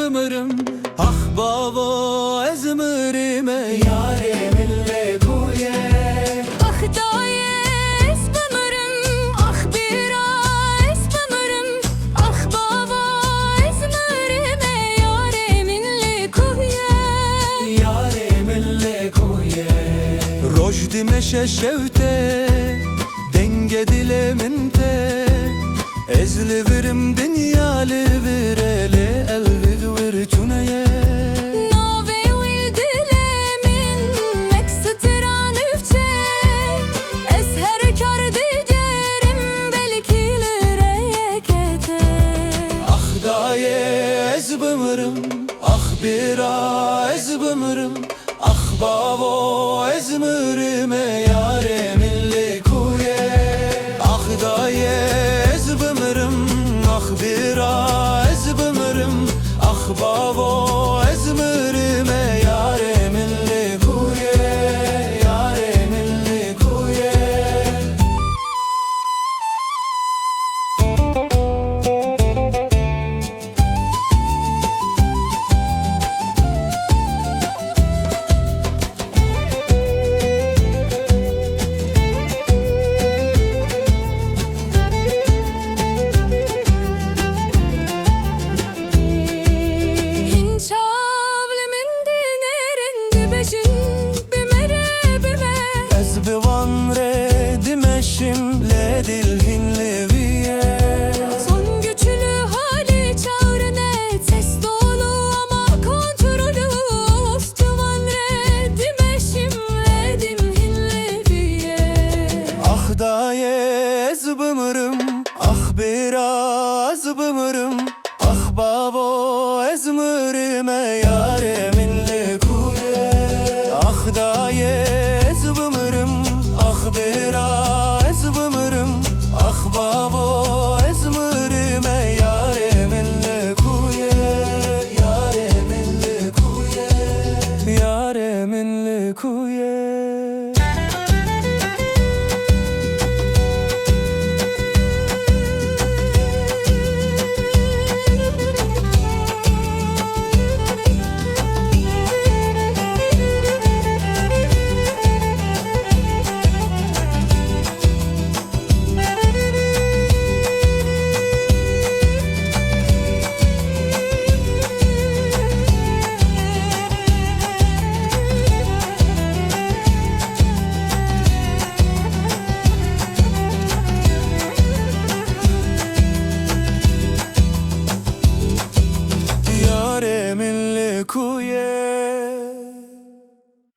bımırım. Ah baba ezmırime yareminle kuye. Ah dayes bımırım, ah biraz bımırım. Ah baba ezmırime yareminle kuye. Yareminle kuye. Rojdi meşe şevte, denge dileminte. Ezli virim dünyalı virele, elvi vir çuneye. Nave vil dilemin, mekstran üfçe. Es her kar digerim, belki lireyekete. Ah daye ez bımırım, ah biraz bımırım. Ah babo ezmırime yareminle kuye. Ah daye ez bımırım, ah biraz bımırım. Ah babo ezmırime yareminle kuye. Yareminle kuye. Hinçavlimin dinerin dibeşin bimere bime. Ez bivan re dimeşim le dilhin leviye. Son güçlü hali çağrına ses dolu ama kontrolü. Ostuvan re dimeşim le dimhinle biye. Ah daye ez bımırım, ah biraz bımırım. Ah babo ezmırime yareminle kuye. Ah daye ez bımırım, ah biraz bımırım. Ah babo ezmırime yareminle kuye. Yareminle kuye. Yareminle kuye.